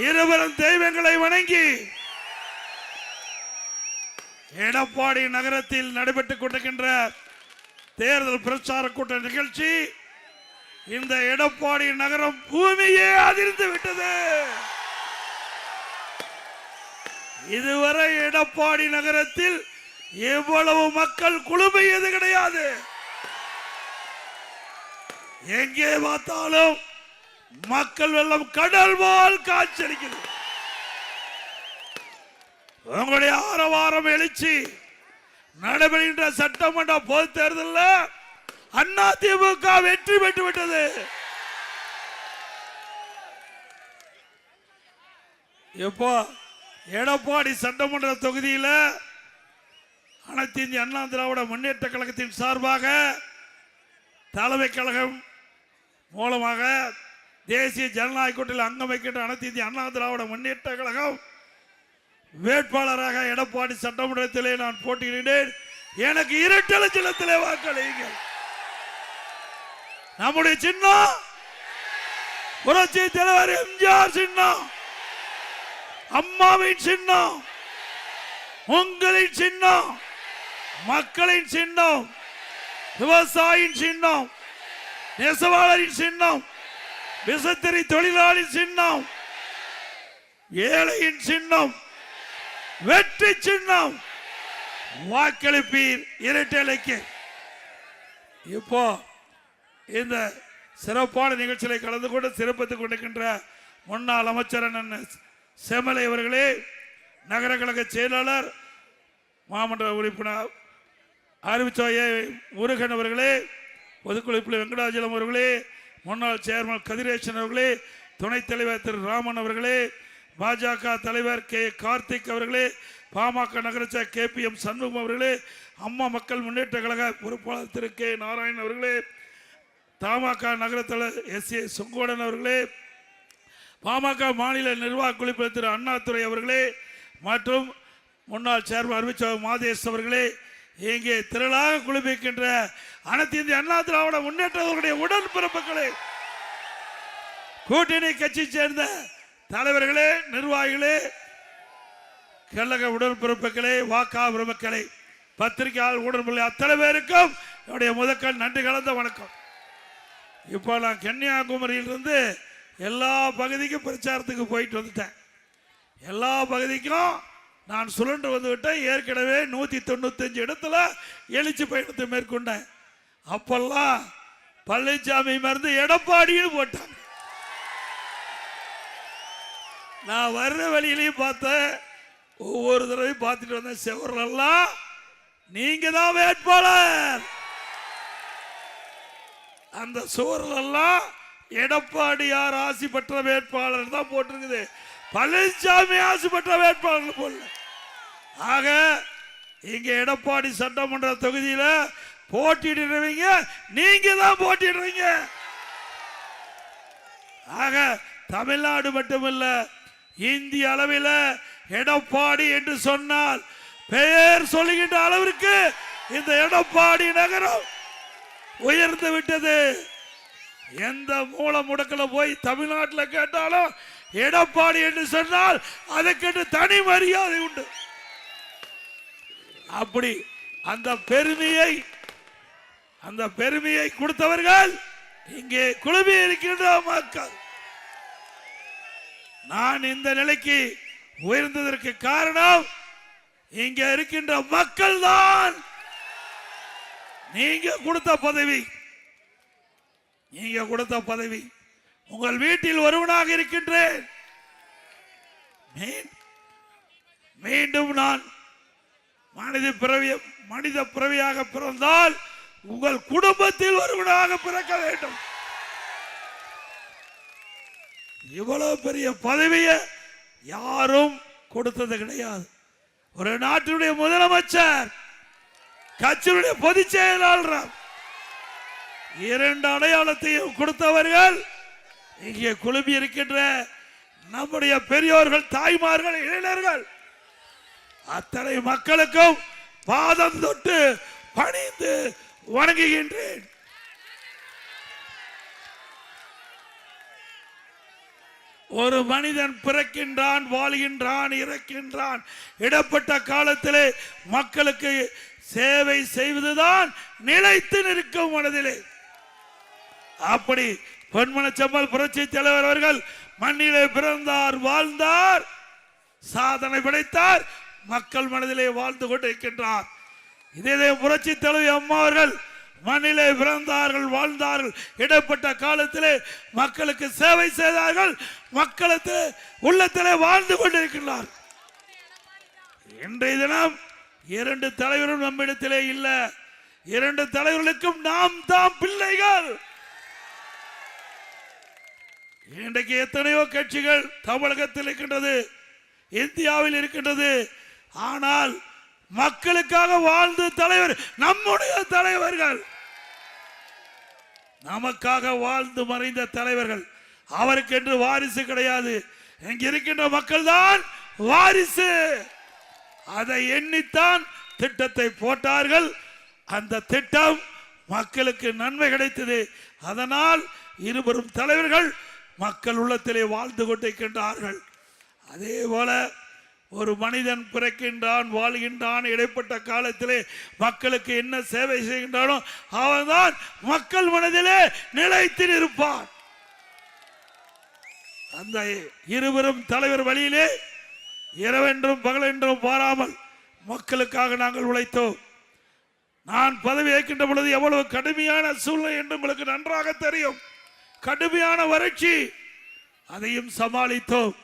இருவரும் தெய்வங்களை வணங்கி எடப்பாடி நகரத்தில் நடைபெற்றுக் கொண்டிருக்கின்ற தேர்தல் பிரச்சார கூட்ட நிகழ்ச்சி இந்த எடப்பாடி நகரம் பூமியே அதிர்ந்து விட்டது. இதுவரை எடப்பாடி நகரத்தில் எவ்வளவு மக்கள் குழுமையது கிடையாது. எங்கே பார்த்தாலும் மக்கள் வெள்ளம் கடல் போல் காட்சியளிக்கிறது. உங்களுடைய ஆரவாரம் எழுச்சி நடைபெறுகின்ற சட்டமன்ற பொது தேர்தலில் அதிமுக வெற்றி பெற்று விட்டது. எப்போ எடப்பாடி சட்டமன்ற தொகுதியில் அனைத்து இந்திய அண்ணா திராவிட முன்னேற்ற கழகத்தின் சார்பாக தலைமை கழகம் மூலமாக தேசிய ஜனநாயக கூட்டத்தில் அங்கம் வைக்கின்ற அனைத்து இந்திய அண்ணா திராவிட முன்னேற்ற கழகம் வேட்பாளராக எடப்பாடி சட்டமன்றத்திலே நான் போட்டியிடுகிறேன். எனக்கு இரட்டை சின்னத்திலே வாக்களியுங்கள். நம்முடைய சின்னம் புரட்சி தலைவர் எம்ஜிஆர் சின்னம், அம்மாவின் சின்னம், உங்களின் சின்னம், மக்களின் சின்னம், விவசாயியின் சின்னம், நெசவாளரின் சின்னம், விசைத்தறி தொழிலாளி சின்னம், ஏழையின் சின்னம், வெற்றி சின்னம். வாக்களிப்பீர் இரட்டைக்கு. இப்போ இந்த சிறப்பான நிகழ்ச்சியை கலந்து கொண்டு சிறப்பித்துக் கொண்டிருக்கின்ற முன்னாள் அமைச்சர் செம்மலை அவர்களே, நகர கழக செயலாளர் மாமன்ற உறுப்பினர் அறிவிச்சாய முருகன் அவர்களே, பொதுக்குழு வெங்கடாஜலம் அவர்களே, முன்னாள் சேர்மன் கதிரேசன் அவர்களே, துணைத் தலைவர் திரு ராமன் அவர்களே, பாஜக தலைவர் கே கார்த்திக் அவர்களே, பாமக நகரச்ச KPM சண்முகம் அவர்களே, அம்மா மக்கள் முன்னேற்ற கழக பொறுப்பாளர் திரு கே நாராயணன் அவர்களே, தமாக நகர தலைவர் SA சுங்கோடன் அவர்களே, பாமக மாநில நிர்வாக குழு திரு அண்ணாதுரை அவர்களே மற்றும் முன்னாள் சேர்மன் அறிவிச்ச மாதேஷ் அவர்களே, இங்கே திரளாக குழுமிக்கின்ற அனைத்து இந்திய அண்ணா திராவிட முன்னேற்றங்களுடைய உடன்பிறப்புகளே, கூட்டணி கட்சி சேர்ந்த தலைவர்களே, நிர்வாகிகளே, கழக உடன்பிறப்புகளே, வாக்கா பிரமுக்களே, பத்திரிகையாளர் உடன்பிள்ளை அத்தனை பேருக்கும் என்னுடைய முதற்கண் நன்றி கலந்த வணக்கம். இப்போ நான் கன்னியாகுமரியிலிருந்து எல்லா பகுதிக்கும் பிரச்சாரத்துக்கு போயிட்டு வந்துட்டேன். எல்லா பகுதிக்கும் நான் சுழன்று வந்து விட்டேன். ஏற்கனவே 195 இடத்துல எழுச்சி பயணத்தை மேற்கொண்டேன். அப்பெல்லாம் பழனிசாமி மருந்து எடப்பாடியில் போட்டாங்க. நான் வர்ற வழியிலையும் பார்த்தேன், ஒவ்வொரு தடவையும் பார்த்துட்டு வந்தேன். செவரெல்லாம் நீங்க தான் வேட்பாளர். அந்த சுவரெல்லாம் எடப்பாடியார் ஆசி பெற்ற வேட்பாளர் தான் போட்டிருக்குது, பழனிசாமி ஆசி பெற்ற வேட்பாளர் போல. ஆக இங்க எடப்பாடி சட்டமன்ற தொகுதியில போட்டியிடுறீங்க, நீங்க தான் போட்டிடுறீங்க. ஆக தமிழ்நாடு மட்டுமல்ல, இந்திய அளவில் எடப்பாடி என்று சொன்னால் பெயர் சொல்லுகின்ற அளவிற்கு இந்த எடப்பாடி நகரம் உயர்ந்து விட்டது. எந்த மூல முடக்கில் போய் தமிழ்நாட்டில் கேட்டாலும் எடப்பாடி என்று சொன்னால் அதற்கு தனி மரியாதை உண்டு. அப்படி அந்த பெருமையை கொடுத்தவர்கள் இங்கே குழுமி இருக்கின்ற மக்கள். நான் இந்த நிலைக்கு உயர்ந்ததற்கு காரணம் இங்க இருக்கின்ற மக்கள் தான். நீங்க கொடுத்த பதவி, உங்கள் வீட்டில் ஒருவனாக இருக்கின்றேன். மீண்டும் நான் மனித பிறவியாக பிறந்தால் உங்கள் குடும்பத்தில் ஒருவனாக பிறக்க வேண்டும். இவ்வளவு பெரிய பதவியை யாரும் கொடுத்தது கிடையாது. ஒரு நாட்டினுடைய முதலமைச்சர், கட்சியுடைய பொதுச் செயலாளர், 2 அடையாளத்தையும் கொடுத்தவர்கள் இங்கே குழுமி இருக்கின்ற நம்முடைய பெரியோர்கள், தாய்மார்கள், இளைஞர்கள் அத்தனை மக்களுக்கும் பாதம் தொட்டு பணிந்து வணங்குகின்றேன். ஒரு மனிதன் பிறக்கின்றான், வாழ்கின்றான், இறக்கின்றான். இடப்பட்ட காலத்திலே மக்களுக்கு சேவை செய்வதுதான் நிலைத்து நிற்கும் மனதிலே. அப்படி பொன்மனச்செம்மல் புரட்சி தலைவர் அவர்கள் மண்ணிலே பிறந்தார், வாழ்ந்தார், சாதனை படைத்தார், மக்கள் மனதிலே வாழ்ந்து கொண்டிருக்கின்றார். இதே புரட்சி தலைவி அம்மா அவர்கள் மண்ணிலே பிறந்தார்கள், வாழ்ந்தார்கள், இடப்பட்ட காலத்திலே மக்களுக்கு சேவை செய்தார்கள், மக்களுக்கு உள்ளத்திலே வாழ்ந்து கொண்டிருக்கிறார். இன்றைய தினம் இரண்டு தலைவரும் நம்மிடத்திலே இல்ல. இரண்டு தலைவர்களுக்கும் நாம் தாம் பிள்ளைகள். இன்றைக்கு எத்தனையோ கட்சிகள் தமிழகத்தில் இருக்கின்றது, இந்தியாவில் இருக்கின்றது. ஆனால் மக்களுக்காக வாழ்ந்த தலைவர் நம்முடைய தலைவர்கள், நமக்காக வாழ்ந்து மறைந்த தலைவர்கள். அவருக்கு என்று வாரிசு கிடையாது. இங்க இருக்கின்ற மக்கள் தான் வாரிசு. அதை எண்ணித்தான் திட்டத்தை போட்டார்கள். அந்த திட்டம் மக்களுக்கு நன்மை கிடைத்தது. அதனால் இருவரும் தலைவர்கள் மக்கள் உள்ளத்திலே வாழ்ந்து கொண்டிருக்கின்றார்கள். அதே போல ஒரு மனிதன் பிறக்கின்றான், வாழ்கின்றான், இடைப்பட்ட காலத்திலே மக்களுக்கு என்ன சேவை செய்கின்றானோ அவன்தான் மக்கள் மனதிலே நிலைத்து இருப்பான். அந்த இருவரும் தலைவர் வழியிலே இரவென்றும் பகலென்றும் பாராமல் மக்களுக்காக நாங்கள் உழைத்தோம். நான் பதவி ஏற்கின்ற பொழுது எவ்வளவு கடுமையான சூழ்நிலை என்று உங்களுக்கு நன்றாக தெரியும். கடுமையான வறட்சி, அதையும் சமாளித்தோம்.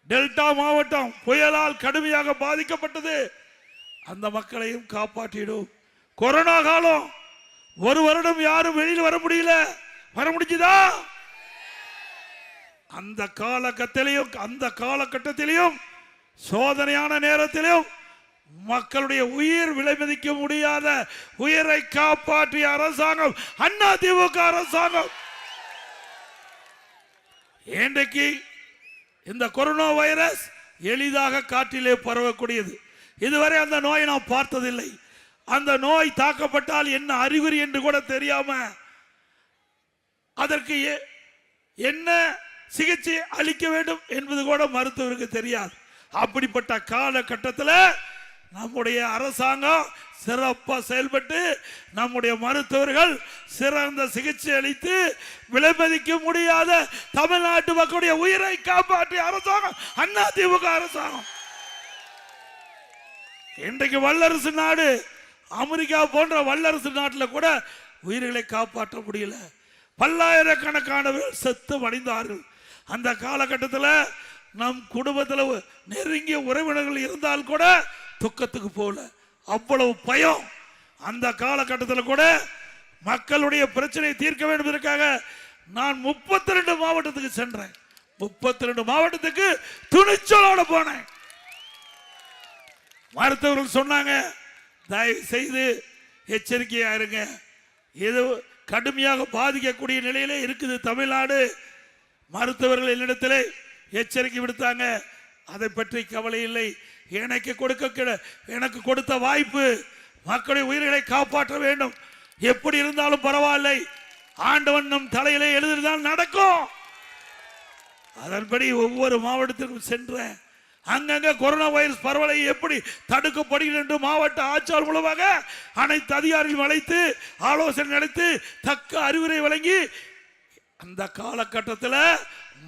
டெல்டா மாவட்டம் புயலால் கடுமையாக பாதிக்கப்பட்டது, அந்த மக்களையும் காப்பாற்றிடும். கொரோனா காலம், ஒரு வருடம் யாரும் வெளியில் வர முடியல, வர முடிஞ்சுதா? அந்த காலகட்டத்திலையும் சோதனையான நேரத்திலும் மக்களுடைய உயிர் விலை மதிக்க முடியாத உயிரை காப்பாற்றிய அரசாங்கம் அதிமுக அரசாங்கம். இன்றைக்கு இந்த கொரோனா வைரஸ் எளிதாக காற்றிலே பரவக்கூடியது. இதுவரை அந்த நோயை நாம் பார்த்ததில்லை. அந்த நோய் தாக்கப்பட்டால் என்ன அறிகுறி என்று கூட தெரியாம அதற்கு என்ன சிகிச்சை அளிக்க வேண்டும் என்பது கூட மருத்துவருக்கு தெரியாது. அப்படிப்பட்ட காலகட்டத்தில் நம்முடைய அரசாங்கம் சிறப்பாக செயல்பட்டு நம்முடைய மருத்துவர்கள் சிறந்த சிகிச்சை அளித்து விலைமதிக்க முடியாத தமிழ்நாட்டு மக்களுடைய உயிரை காப்பாற்றிய அரசாங்கம் அதிமுக அரசாங்கம். இன்றைக்கு வல்லரசு நாடு அமெரிக்கா போன்ற வல்லரசு நாட்டில் கூட உயிர்களை காப்பாற்ற முடியல. பல்லாயிரக்கணக்கானவர்கள் செத்து மடிந்தார்கள். அந்த காலகட்டத்தில் நம் குடும்பத்தில் நெருங்கிய உறவினர்கள் இருந்தால் கூட துக்கத்துக்கு போல, அவ்வளவு பயம். அந்த காலகட்டத்தில் கூட மக்களுடைய பிரச்சனையை தீர்க்க வேண்டும் என்பதற்காக நான் 32 மாவட்டத்துக்கு சென்றேன். 32 மாவட்டத்துக்கு துணிச்சலோட போனேன். மருத்துவர்கள் சொன்னாங்க, தயவு செய்து எச்சரிக்கையா இருங்க, இது கடுமையாக பாதிக்கக்கூடிய நிலையிலே இருக்குது தமிழ்நாடு. மருத்துவர்கள் என்னிடத்திலே எச்சரிக்கை விடுத்தாங்க. அதை பற்றி கவலை இல்லை, எனக்கு கொடுத்த வாய்ப்பு மக்களுடைய உயிர்களை காப்பாற்ற வேண்டும். எப்படி இருந்தாலும் பரவாயில்லை, ஆண்டவன் நம் தலையிலே எழுதினால் நடக்கும். அதன்படி ஒவ்வொரு மாவட்டத்திற்கும் சென்றேன். அங்கங்க கொரோனா வைரஸ் பரவலை எப்படி தடுக்கப்படுகிறது என்று மாவட்ட ஆட்சியாளர் மூலமாக அனைத்து அதிகாரிகளும் அழைத்து ஆலோசனை நடத்தி தக்க அறிவுரை வழங்கி அந்த காலகட்டத்தில்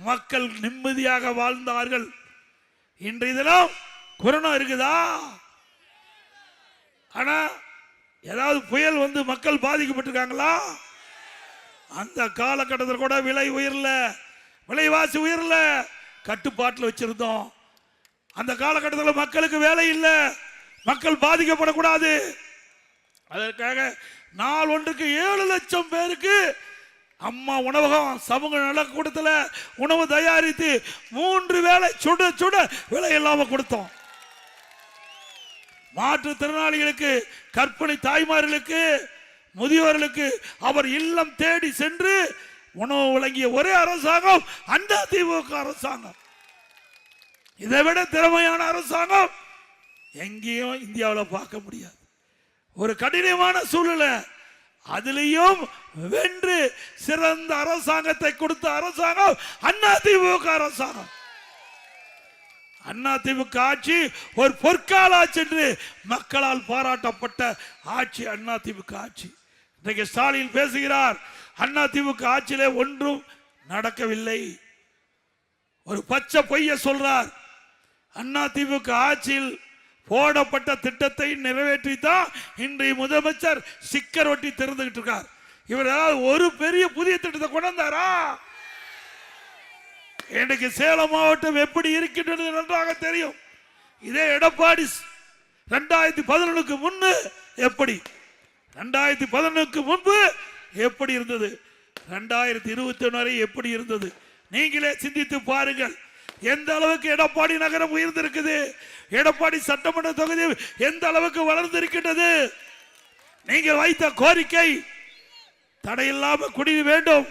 மக்கள் நிம்மதியாக வாழ்ந்தார்கள். இன்றைய தினம் கொரோனா இருக்குதா? ஆனா ஏதாவது புயல் வந்து மக்கள் பாதிக்கப்பட்டிருக்காங்களா? அந்த காலகட்டத்தில் கூட விலை உயரல, விலைவாசி உயரல, கட்டுப்பாட்டில் வச்சிருந்தோம். அந்த காலகட்டத்தில் மக்களுக்கு வேலை இல்லை, மக்கள் பாதிக்கப்படக்கூடாது. அதற்காக நாள் ஒன்றுக்கு 7 லட்சம் பேருக்கு அம்மா உணவகம் சமூக நலக்கூடத்தில் உணவு தயாரித்து 3 வேளை சுட சுட விலை இல்லாம கொடுத்தோம். மாற்றுத்திறனாளிகளுக்கு, கர்ப்பிணி தாய்மார்களுக்கு, முதியோர்களுக்கு அவர் இல்லம் தேடி சென்று உணவு வழங்கிய ஒரே அரசாங்கம் அதிமுக அரசாங்கம். இதை விட திறமையான அரசாங்கம் எங்கேயும் இந்தியாவில் பார்க்க முடியாது. ஒரு கடினமான சூழ்நிலை, அதிலையும் வென்று சிறந்த அரசாங்கத்தை கொடுத்த அரசாங்கம் அதிமுக அரசாங்கம். அதிமுக ஆட்சி ஒரு பொற்கால ஆட்சி என்று மக்களால் பாராட்டப்பட்ட ஆட்சி அதிமுக ஆட்சி. இன்றைக்கு ஸ்டாலின் பேசுகிறார், அதிமுக ஆட்சியிலே ஒன்றும் நடக்கவில்லை. ஒரு பச்சை பொய்ய சொல்றார். அதிமுக ஆட்சியில் போடப்பட்ட திட்டத்தை நிறைவேற்றித்தான் இன்றைய முதலமைச்சர் ஸ்டிக்கர் ஒட்டி திறந்துகிட்டு இருக்கார். இவர் ஏதாவது ஒரு பெரிய புதிய திட்டத்தை கொண்டு வந்தாரா? இன்றைக்கு சேலம் மாவட்டம் எப்படி இருக்கின்றது நன்றாக தெரியும். இதே எடப்பாடி 2011 முன்பு எப்படி, 2011 முன்பு எப்படி இருந்தது, 2021 வரை எப்படி இருந்தது, நீங்களே சிந்தித்து பாருங்கள். எந்த அளவுக்கு எடப்பாடி நகரம் உயர்ந்திருக்குது, எடப்பாடி சட்டமன்ற தொகுதி எந்த அளவுக்கு வளர்ந்திருக்கின்றது. நீங்கள் வைத்த கோரிக்கை தடையில்லாம குடிநீர் வேண்டும்,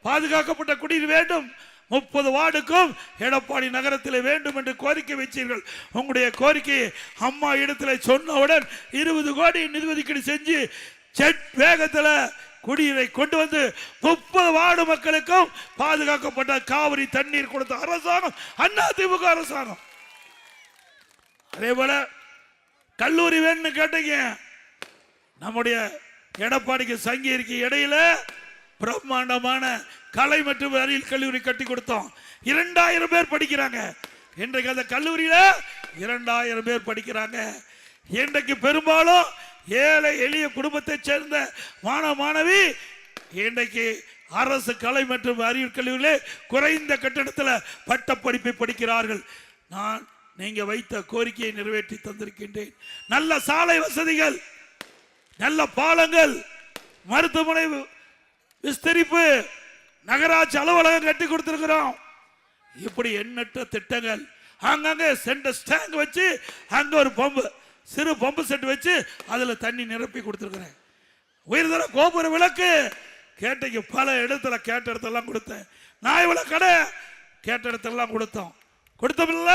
பாதுகாக்கப்பட்ட குடிநீர் வேண்டும், 30 வார்டுக்கும் எடப்பாடி நகரத்தில் வேண்டும் என்று கோரிக்கை வச்சீர்கள். உங்களுடைய கோரிக்கையை அம்மா இடத்தில் சொன்னவுடன் 20 கோடி நிதி ஒதுக்கீடு செஞ்சு ஜெட் வேகத்தில் குடிநீரை கொண்டு வந்து 30 வார்டு மக்களுக்கும் பாதுகாக்கப்பட்ட காவிரி தண்ணீர் கொடுத்த அரசாங்கம் அதிமுக அரசாங்கம். அதே போல கல்லூரி வேணும்னு கேட்டீங்க, நம்முடைய எடப்பாடிக்கு சங்ககிரிக்கு இடையில பிரம்மாண்டமான கலை மற்றும் அறிவியல் கல்லூரி கட்டி கொடுத்தோம். 2000 பேர் படிக்கிறாங்க. இன்றைக்கு அந்த கல்லூரியில 2000 பேர் படிக்கிறாங்க. இன்றைக்கு பெரும்பாலும் ஏழை எளிய குடும்பத்தை சேர்ந்த மாணவ மாணவி இன்றைக்கு அரசு கலை மற்றும் அறிவியல் கல்லூரியிலே குறைந்த கட்டணத்தில் பட்ட படிப்பை படிக்கிறார்கள். நான் நீங்க வைத்த கோரிக்கையை நிறைவேற்றி தந்திருக்கின்றேன். நல்ல சாலை வசதிகள், நல்ல பாலங்கள், மருத்துவமனை விஸ்தரிப்பு, நகராட்சி அலுவலகம் கட்டி கொடுத்திருக்கிறோம். இப்படி எண்ணற்ற திட்டங்கள். அங்கங்க சென்டர் ஸ்டாண்ட் வச்சு அங்க ஒரு பம்பு, சிறு பம்பு செட் வச்சு அதுல தண்ணி நிரப்பி கொடுத்திருக்கிறேன். உயர்தர கோபுர விளக்கு கேட்டீங்க, பல இடத்துல கேட்ட இடத்தெல்லாம் கொடுத்தேன். நாய் விளக்கு கடை கேட்ட இடத்தெல்லாம் கொடுத்தோம்ல.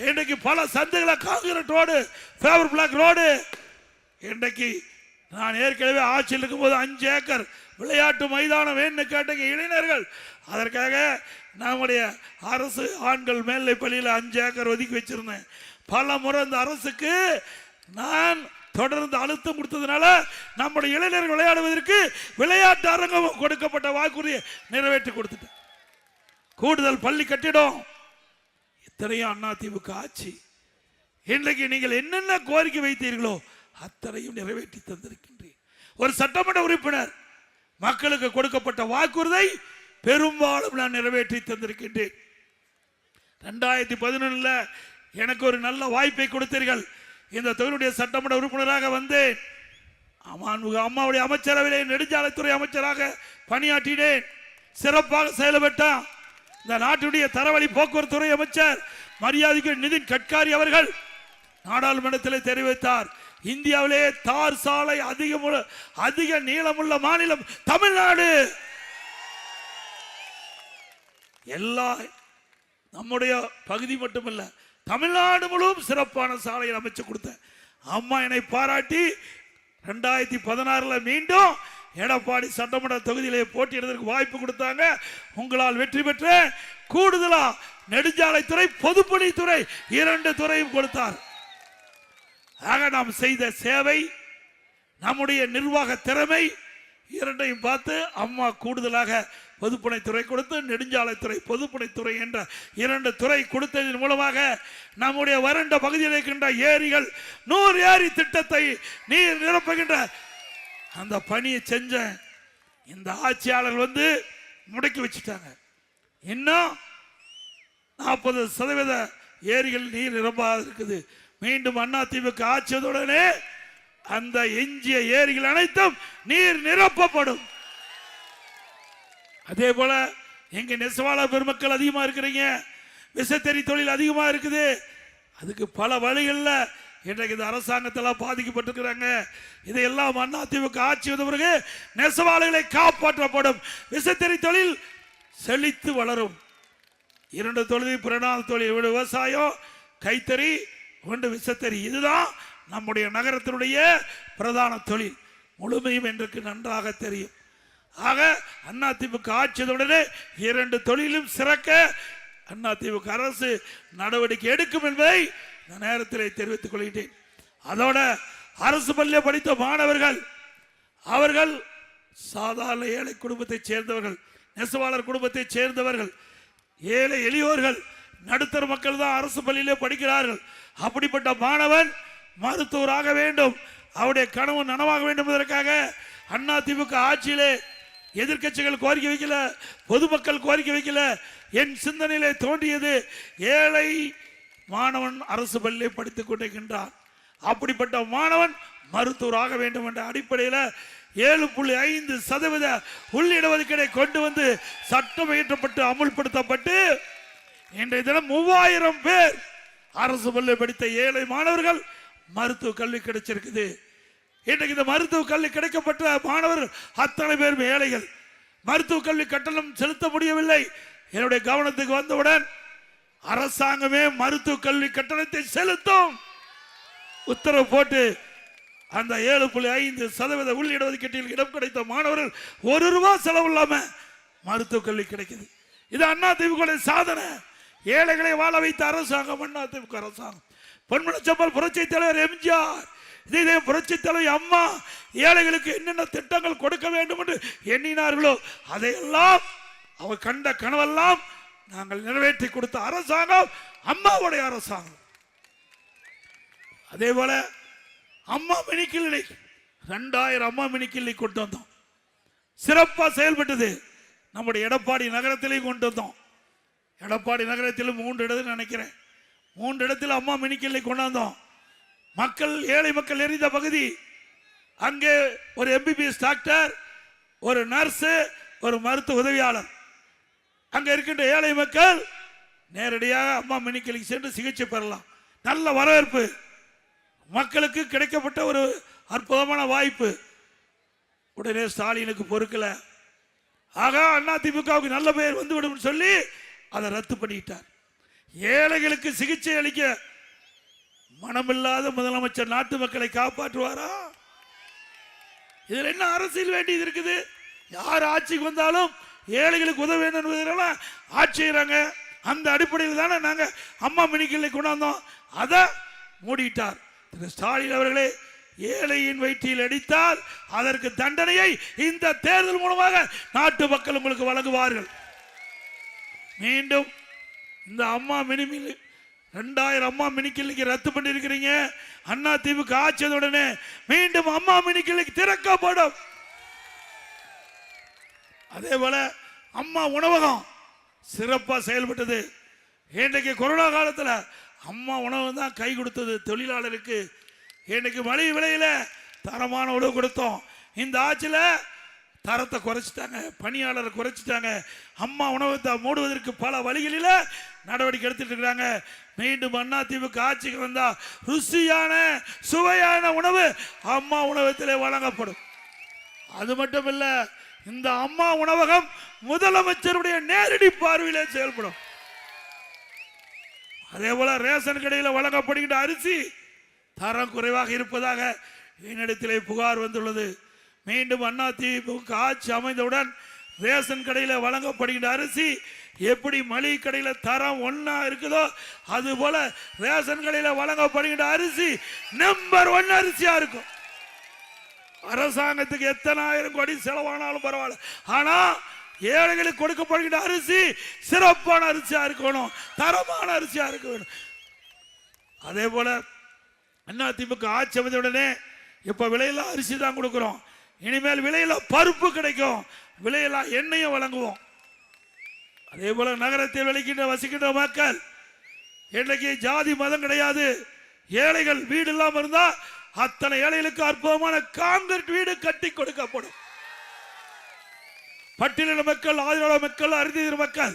இன்றைக்கு பல சந்தைகளை concrete road, favour black road. இன்றைக்கு நான் ஏற்கனவே ஆட்சியில் இருக்கும்போது 5 ஏக்கர் விளையாட்டு மைதானம் வேணும்னு கேட்டீங்க இளைஞர்கள். அதற்காக நம்முடைய அரசு ஆண்கள் மேல்நிலை பள்ளியில் 5 ஏக்கர் ஒதுக்கி வச்சிருந்தேன். பல முறை இந்த அரசுக்கு நான் தொடர்ந்து அழுத்தம் கொடுத்ததுனால நம்முடைய இளைஞர்கள் விளையாடுவதற்கு விளையாட்டு அரங்கம் கொடுக்கப்பட்ட வாக்குறுதியை நிறைவேற்றி கொடுத்துட்டேன். கூடுதல் பள்ளி கட்டிடம், இத்தனையும் அதிமுக ஆட்சி. இன்றைக்கு நீங்கள் என்னென்ன கோரிக்கை வைத்தீர்களோ அத்தனையும் நிறைவேற்றி தந்திருக்கின்றேன். ஒரு சட்டமன்ற உறுப்பினர் மக்களுக்கு கொடுக்கப்பட்ட வாக்குறுதியை பெரும்பாலும் நான் நிறைவேற்றி தந்திருக்கின்றேன். 2011 எனக்கு ஒரு நல்ல வாய்ப்பை கொடுத்தீர்கள். இந்த தொகுதியுடைய சட்டமன்ற உறுப்பினராக வந்தேன். அம்மாவுடைய அமைச்சரவையிலே நெடுஞ்சாலைத்துறை அமைச்சராக பணியாற்றினேன். சிறப்பாக செயல்பட்டான். இந்த நாட்டுடைய தரவழி போக்குவரத்து துறை அமைச்சர் மரியாதைக்கு நிதின் கட்காரி அவர்கள் நாடாளுமன்றத்தில் தெரிவித்தார், இந்தியாவிலே தார் சாலை அதிக நீளமுள்ள மாநிலம் தமிழ்நாடு. எல்லா நம்முடைய பகுதி மட்டுமல்ல, தமிழ்நாடு முழுவதும் சிறப்பான சாலையை அமைச்சு கொடுத்த அம்மா என்னை பாராட்டி 2016 மீண்டும் எடப்பாடி சட்டமன்ற தொகுதியிலே போட்டியிடுவதற்கு வாய்ப்பு கொடுத்தாங்க. உங்களால் வெற்றி பெற்ற கூடுதலா நெடுஞ்சாலைத்துறை, பொதுப்பணித்துறை 2 துறையும் கொடுத்தார். ஆக நாம் செய்த சேவை, நம்முடைய நிர்வாக திறமை இரண்டையும் பார்த்து அம்மா கூடுதலாக பொதுப்பணித்துறை கொடுத்து நெடுஞ்சாலைத்துறை, பொதுப்பணித்துறை என்ற 2 துறை கொடுத்ததன் மூலமாக நம்முடைய வறண்ட பகுதியில் இருக்கின்ற ஏரிகள் 100 ஏரி திட்டத்தை நீர் நிரப்புகின்ற அந்த பணியை செஞ்ச இந்த ஆட்சியாளர்கள் முடக்கி வச்சுட்டாங்க. இன்னும் 40% ஏரிகள் நீர் நிரம்பாது இருக்குது. மீண்டும் அதிமுக ஆட்சியதுடனே அந்த எஞ்சிய ஏரிகள் அனைத்தும் நீர் நிரப்பப்படும். அதே போல எங்க நெசவாளர் பெருமக்கள் அதிகமா இருக்கிறீங்க, விசைத்தறி தொழில் அதிகமா இருக்குது. அதுக்கு பல வழிகளில் இன்றைக்கு இந்த அரசாங்கத்தில் பாதிக்கப்பட்டிருக்கிறாங்க. இதையெல்லாம் அதிமுக ஆட்சி வந்த பிறகு நெசவாளர்களை காப்பாற்றப்படும், விசைத்தறி தொழில் செழித்து வளரும். 2 தொழில் பிரணாத தொழில், விவசாயம், கைத்தறி, விசைத்தறி, இதுதான் நம்முடைய நகரத்தினுடைய பிரதான தொழில். முழுமையும் எனக்கு நன்றாக தெரியும். ஆக அதிமுக ஆட்சியுடனே 2 தொழிலும் சிறக்க அதிமுக அரசு நடவடிக்கை எடுக்கும் என்பதை இந்த நேரத்தில் தெரிவித்துக் கொள்கிறேன். அதோட அரசு பள்ளியில் படித்த மாணவர்கள் அவர்கள் சாதாரண ஏழை குடும்பத்தைச் சேர்ந்தவர்கள், நெசவாளர் குடும்பத்தைச் சேர்ந்தவர்கள், ஏழை எளியோர்கள், நடுத்தர மக்கள் தான் அரசு பள்ளியிலே படிக்கிறார்கள். அப்படிப்பட்ட மாணவன் மருத்துவராக வேண்டும், அவருடைய கனவு நனவாக வேண்டும் என்பதற்காக அதிமுக ஆட்சியிலே எதிர்கட்சிகள் கோரிக்கை வைக்கல, பொதுமக்கள் கோரிக்கை வைக்கல. என் சிந்தனையிலே தோன்றியது ஏழை மாணவன் அரசு பள்ளியை படித்துக் கொண்டிருக்கின்றான், அப்படிப்பட்ட மாணவன் மருத்துவராக வேண்டும் என்ற அடிப்படையில் 7.5% உள்ளிடஒதுக்கீடை கொண்டு வந்து சட்டம் இயற்றப்பட்டு அமுல்படுத்தப்பட்டு இன்றைய தினம் 3000 பேர் அரசு பள்ளி படித்த ஏழை மாணவர்கள் மருத்துவ கல்வி கிடைச்சிருக்குது. இன்றைக்கு இந்த மருத்துவ கல்வி கிடைக்கப்பட்ட மாணவர்கள் அத்தனை பேரும் ஏழைகள், மருத்துவ கல்வி கட்டணம் செலுத்த முடியவில்லை. என்னுடைய கவனத்துக்கு வந்தவுடன் அரசாங்கமே மருத்துவ கல்வி கட்டணத்தை செலுத்தும் உத்தரவு போட்டு அந்த 7.5% உள்ளிடஒதுக்கீட்டில் இடம் கிடைத்த மாணவர்கள் ₹1 செலவு இல்லாம மருத்துவ கல்வி கிடைக்குது. இது அதிமுக சாதனை. ஏழைகளை வாழ வைத்த அரசாங்கம் அதிமுக அரசாங்கம். பொன்மனச்செம்மல் புரட்சி தலைவர் எம்ஜிஆர், இதே புரட்சி தலைவர் அம்மா ஏழைகளுக்கு என்னென்ன திட்டங்கள் கொடுக்க வேண்டும் என்று எண்ணினார்களோ அதையெல்லாம் அவர் கண்ட கனவெல்லாம் நாங்கள் நிறைவேற்றி கொடுத்த அரசாங்கம் அம்மாவுடைய அரசாங்கம். அதே போல அம்மா மினி கிளினிக் 2000 அம்மா மினி கிளினிக் கொண்டு வந்தோம், சிறப்பாக செயல்பட்டது. நம்முடைய எடப்பாடி நகரத்திலையும் கொண்டு வந்தோம். எடப்பாடி நகரத்திலும் 3 இடத்துல நினைக்கிறேன், 3 இடத்துல அம்மா மினி கிளினிக் கொண்டு வந்தோம். மக்கள், ஏழை மக்கள் எரிந்த பகுதி, அங்கே ஒரு MBBS டாக்டர், ஒரு நர்ஸ், ஒரு மருத்துவ உதவியாளர், அங்க இருக்கின்ற ஏழை மக்கள் நேரடியாக அம்மா மினி கிளினிக் சென்று சிகிச்சை பெறலாம். நல்ல வரவேற்பு, மக்களுக்கு கிடைக்கப்பட்ட ஒரு அற்புதமான வாய்ப்பு. உடனே ஸ்டாலினுக்கு பொறுக்கல, ஆக அதிமுகவுக்கு நல்ல பெயர் வந்துவிடும் சொல்லி அதை ரத்து பண்ணிட்டார். ஏழைகளுக்கு சிகிச்சை அளிக்க மனமில்லாத முதலமைச்சர் நாட்டு மக்களை காப்பாற்றுவாரா? இதில் என்ன அரசியல் வேண்டியது இருக்குது? யார் ஆட்சிக்கு வந்தாலும் ஏழைகளுக்கு உதவ வேண்டும் என்பதெல்லாம் ஆட்சி செய்யறாங்க. அந்த அடிப்படையில் தானே நாங்கள் அம்மா மினி கிளினிக் கொண்டாந்தோம். அதை மூடிட்டார் திரு ஸ்டாலின் அவர்களே. ஏழையின் வயிற்றில் அடித்தால் அதற்கு தண்டனையை இந்த தேர்தல் மூலமாக நாட்டு மக்கள் உங்களுக்கு வழங்குவார்கள். மீண்டும் இந்த அம்மா மினி 2000 அம்மா மினி கிளினிக் ரத்து பண்ணிருக்கிறீங்க. அதிமுக ஆட்சியுடனே மீண்டும் அம்மா மினி கிளினிக் திறக்கப்படும். அதே போல அம்மா உணவகம் சிறப்பாக செயல்பட்டது. இன்றைக்கு கொரோனா காலத்தில் அம்மா உணவகம் தான் கை கொடுத்தது தொழிலாளருக்கு. இன்றைக்கு மலிவு விலையில தரமான உணவு கொடுத்தோம். இந்த ஆட்சியில் தரத்தை குறைச்சிட்டாங்க, பணியாளரை குறைச்சிட்டாங்க. அம்மா உணவகத்தை மூடுவதற்கு பல வழிகளில் நடவடிக்கை எடுத்துட்டு இருக்கிறாங்க. மீண்டும் அதிமுக ஆட்சிக்கு வந்தா ருசியான சுவையான உணவு அம்மா உணவகத்திலே வழங்கப்படும். அது மட்டும் இல்ல, இந்த அம்மா உணவகம் முதலமைச்சருடைய நேரடி பார்வையிலே செயல்படும். அதே போல ரேஷன் கடையில் வழங்கப்படுகின்ற அரிசி தரம் குறைவாக இருப்பதாக என்னிடத்திலே புகார் வந்துள்ளது. மீண்டும் அதிமுக ஆட்சி அமைந்தவுடன் ரேஷன் கடையில் வழங்கப்படுகின்ற அரிசி எப்படி மளிகை கடையில் தரம் ஒன்னா இருக்குதோ அது போல ரேஷன் கடையில் வழங்கப்படுகின்ற அரிசி நம்பர் 1 அரிசியா இருக்கும். அரசாங்கத்துக்கு எத்தனை ஆயிரம் கோடி செலவானாலும் பரவாயில்ல, ஆனா ஏழைகளுக்கு கொடுக்கப்படுகின்ற அரிசி சிறப்பான அரிசியா இருக்கணும், தரமான அரிசியா இருக்க வேண்டும். அதே போல அதிமுக ஆட்சி அமைந்தவுடனே இப்ப விலையில அரிசி தான் கொடுக்கிறோம். இனிமேல் விலையில பருப்பு கிடைக்கும், விலையில எண்ணெயும் வழங்குவோம். அதே போல நகரத்தில் வசிக்கின்ற மக்கள் இன்னைக்கு ஜாதி மதம் கிடையாது. ஏழைகள் வீடு இல்லாம இருந்தா அத்தனை ஏழைகளுக்கு அற்புதமான காங்கிரீட் வீடு கட்டி கொடுக்கப்படும். பட்டியலின மக்கள், ஆதிராள மக்கள், அரிதிர மக்கள்,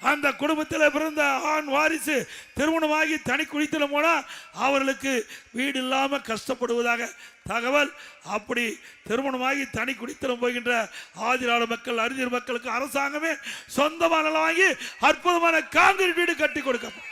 அந்த குடும்பத்தில் பிறந்த ஆண் வாரிசு திருமணமாகி தனி குடித்தனம் போனா அவர்களுக்கு வீடு இல்லாம கஷ்டப்படுவதாக தகவல். அப்படி திருமணமாகி தனி குடித்தனம் போகின்ற ஆதிராள மக்கள், அரிதிர மக்களுக்கு அரசாங்கமே சொந்தமான நிலம் வாங்கி அற்புதமான காங்கிரீட் வீடு கட்டி கொடுக்கப்படும்.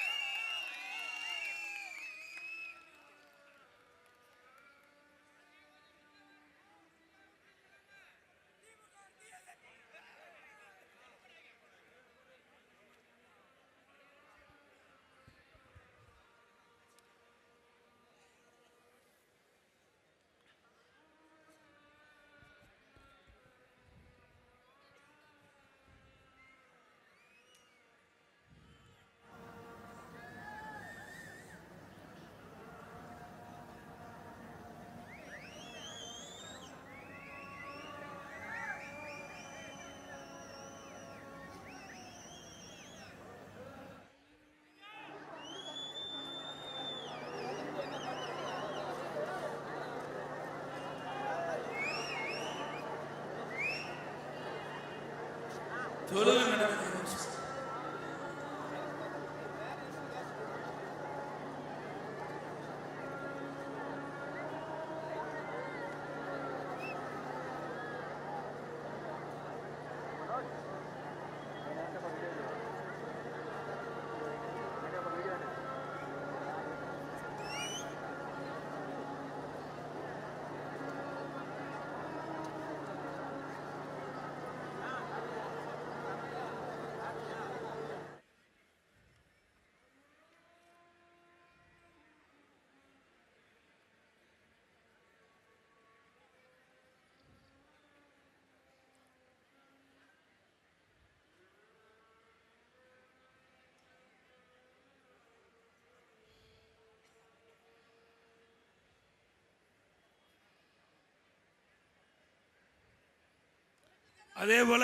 அதே போல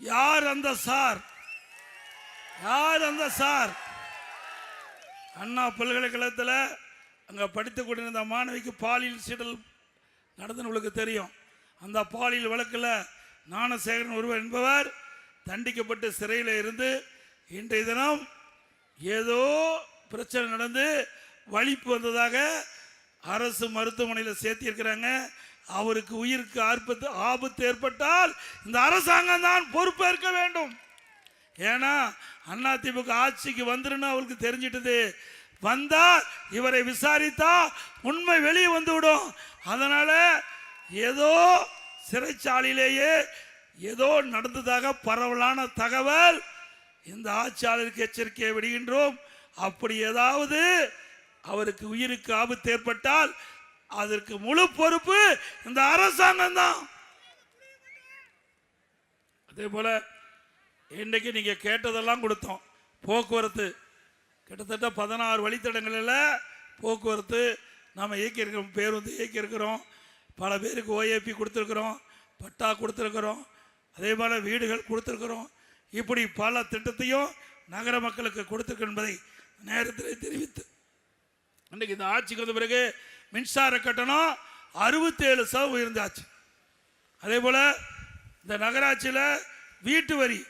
யார் அந்த சார்? யார் அந்த சார்? அண்ணா பல்கலைக்கழகத்தில் அங்கே படித்துக் கொண்டிருந்த மாணவிக்கு பாலியல் சீண்டல் நடந்து உங்களுக்கு தெரியும். அந்த பாலியல் வழக்கில் ஞானசேகரன் ஒருவர் என்பவர் தண்டிக்கப்பட்டு சிறையில் இருந்து இன்றைய தினம் ஏதோ பிரச்சனை நடந்து வலிப்பு வந்ததாக அரசு மருத்துவமனையில் சேர்த்திருக்கிறாங்க. அவருக்கு உயிருக்கு ஆபத்து ஏற்பட்டால் இந்த அரசாங்கம் தான் பொறுப்பேற்க வேண்டும். ஏன்னா அதிமுக ஆட்சிக்கு வந்துருன்னு அவருக்கு தெரிஞ்சிட்டது. வந்தா இவரை விசாரித்தா உண்மை வெளியே வந்துவிடும். அதனால ஏதோ சிறைச்சாலையிலேயே ஏதோ நடந்ததாக பரவலான தகவல். இந்த ஆட்சியாளருக்கு எச்சரிக்கையை விடுகின்றோம். அப்படி ஏதாவது அவருக்கு உயிருக்கு ஆபத்து ஏற்பட்டால் அதற்கு முழு பொறுப்பு இந்த அரசாங்கம் தான். அதே போல இன்னைக்கு நீங்க கேட்டதெல்லாம் கொடுத்தோம். போக்குவரத்து கிட்டத்தட்ட 16 வழித்தடங்களில் போக்குவரத்து நாம் இயக்கியிருக்கிறோம். பேருந்து இயக்கியிருக்கிறோம். பல பேருக்கு ஓஏபி கொடுத்துருக்குறோம், பட்டா கொடுத்துருக்குறோம், அதே போல் வீடுகள் கொடுத்துருக்குறோம். இப்படி பல திட்டத்தையும் நகர மக்களுக்கு கொடுத்துருக்கு என்பதை நேரத்தில் தெரிவித்து இன்றைக்கு இந்த ஆட்சிக்கு வந்த பிறகு மின்சார கட்டணம் 67% உயர்ந்தாச்சு. அதே போல் இந்த நகராட்சியில் வீட்டு வரி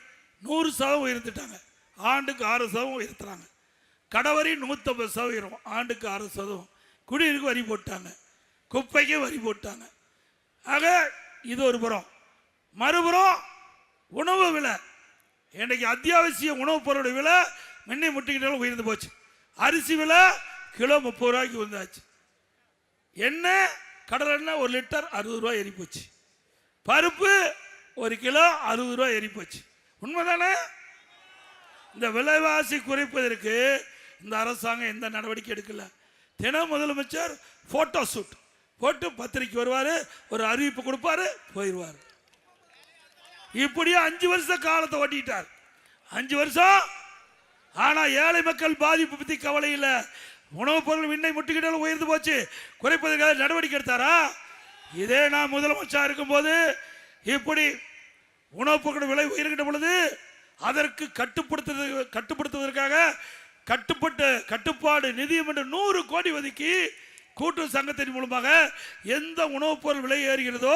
100% உயர்ந்துட்டாங்க. ஆண்டுக்கு 6% உயர்த்துறாங்க. கடவரி 150% உயரும். ஆண்டுக்கு 6%. குடிநீருக்கு வரி போட்டாங்க, குப்பைக்கு வரி போட்டாங்க. ஆக இது ஒரு புறம். மறுபுறம் உணவு விலை, இன்றைக்கு அத்தியாவசிய உணவுப் பொருளுடைய விலை முன்னே முட்டிக்கிட்டாலும் உயர்ந்து போச்சு. அரிசி விலை கிலோ 30 ரூபாய்க்கு வந்தாச்சு. எண்ணெய் கடல் எண்ணெய் 1 லிட்டர் 60 ரூபாய் ஏறி போச்சு. பருப்பு 1 கிலோ 60 ரூபாய் ஏறி போச்சு. உண்மைதானே? இந்த விலைவாசி குறைப்பதற்கு இந்த அரசாங்கம் எந்த நடவடிக்கை எடுக்கல. தினம் முதலமைச்சர் போட்டோ ஷூட் போட்டு பத்திரிக்கை வருவார், ஒரு அறிவிப்பு கொடுப்பாரு, போயிடுவார். இப்படியே 5 வருஷ காலத்தை ஓட்டிட்டார். 5 வருஷம். ஆனா ஏழை மக்கள் பாதிப்பு பத்தி கவலை இல்லை. உணவுப் பொருள் விண்ணை முட்டுக்கிட்டாலும் உயர்ந்து போச்சு. குறைப்பதற்காக நடவடிக்கை எடுத்தாரா? இதே நான் முதலமைச்சர் இருக்கும்போது இப்படி உணவுப் பொருள் விலை உயர்கின்ற பொழுது அதற்கு கட்டுப்படுத்துவதற்காக கட்டுப்பாடு நிதியம் என்று 100 கோடி ஒதுக்கி கூட்டுறவு சங்கத்தின் மூலமாக எந்த உணவுப் பொருள் விலை ஏறுகிறதோ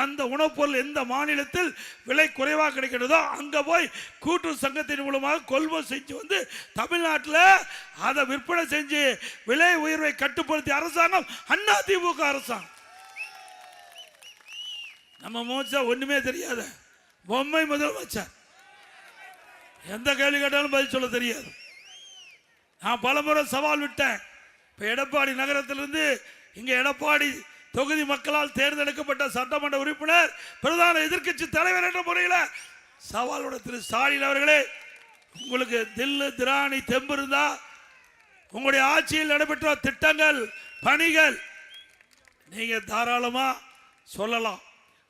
அந்த உணவுப் பொருள் எந்த மாநிலத்தில் விலை குறைவாக கிடைக்கிறதோ அங்கே போய் கூட்டுறவு சங்கத்தின் மூலமாக கொள்முதல் செஞ்சு வந்து தமிழ்நாட்டில் அதை விற்பனை செஞ்சு விலை உயர்வை கட்டுப்படுத்திய அரசாங்கம் அதிமுக அரசாங்கம். நம்ம முதலமைச்சர் ஒண்ணுமே தெரியாத பொம்மை முதலமைச்சர். எந்த கேள்வி கேட்டாலும் பதில் சொல்ல தெரியாது. நான் பலமுறை சவால் விட்டேன். இப்போ எடப்பாடி நகரத்திலிருந்து இங்கே எடப்பாடி தொகுதி மக்களால் தேர்ந்தெடுக்கப்பட்ட சட்டமன்ற உறுப்பினர் பிரதான எதிர்க்கட்சி தலைவர் என்ற முறையில் சவாலோட திரு ஸ்டாலின் அவர்களே, உங்களுக்கு தில்லு திராணி தெம்பு இருந்தா உங்களுடைய ஆட்சியில் நடைபெற்ற திட்டங்கள் பணிகள் நீங்க தாராளமா சொல்லலாம்.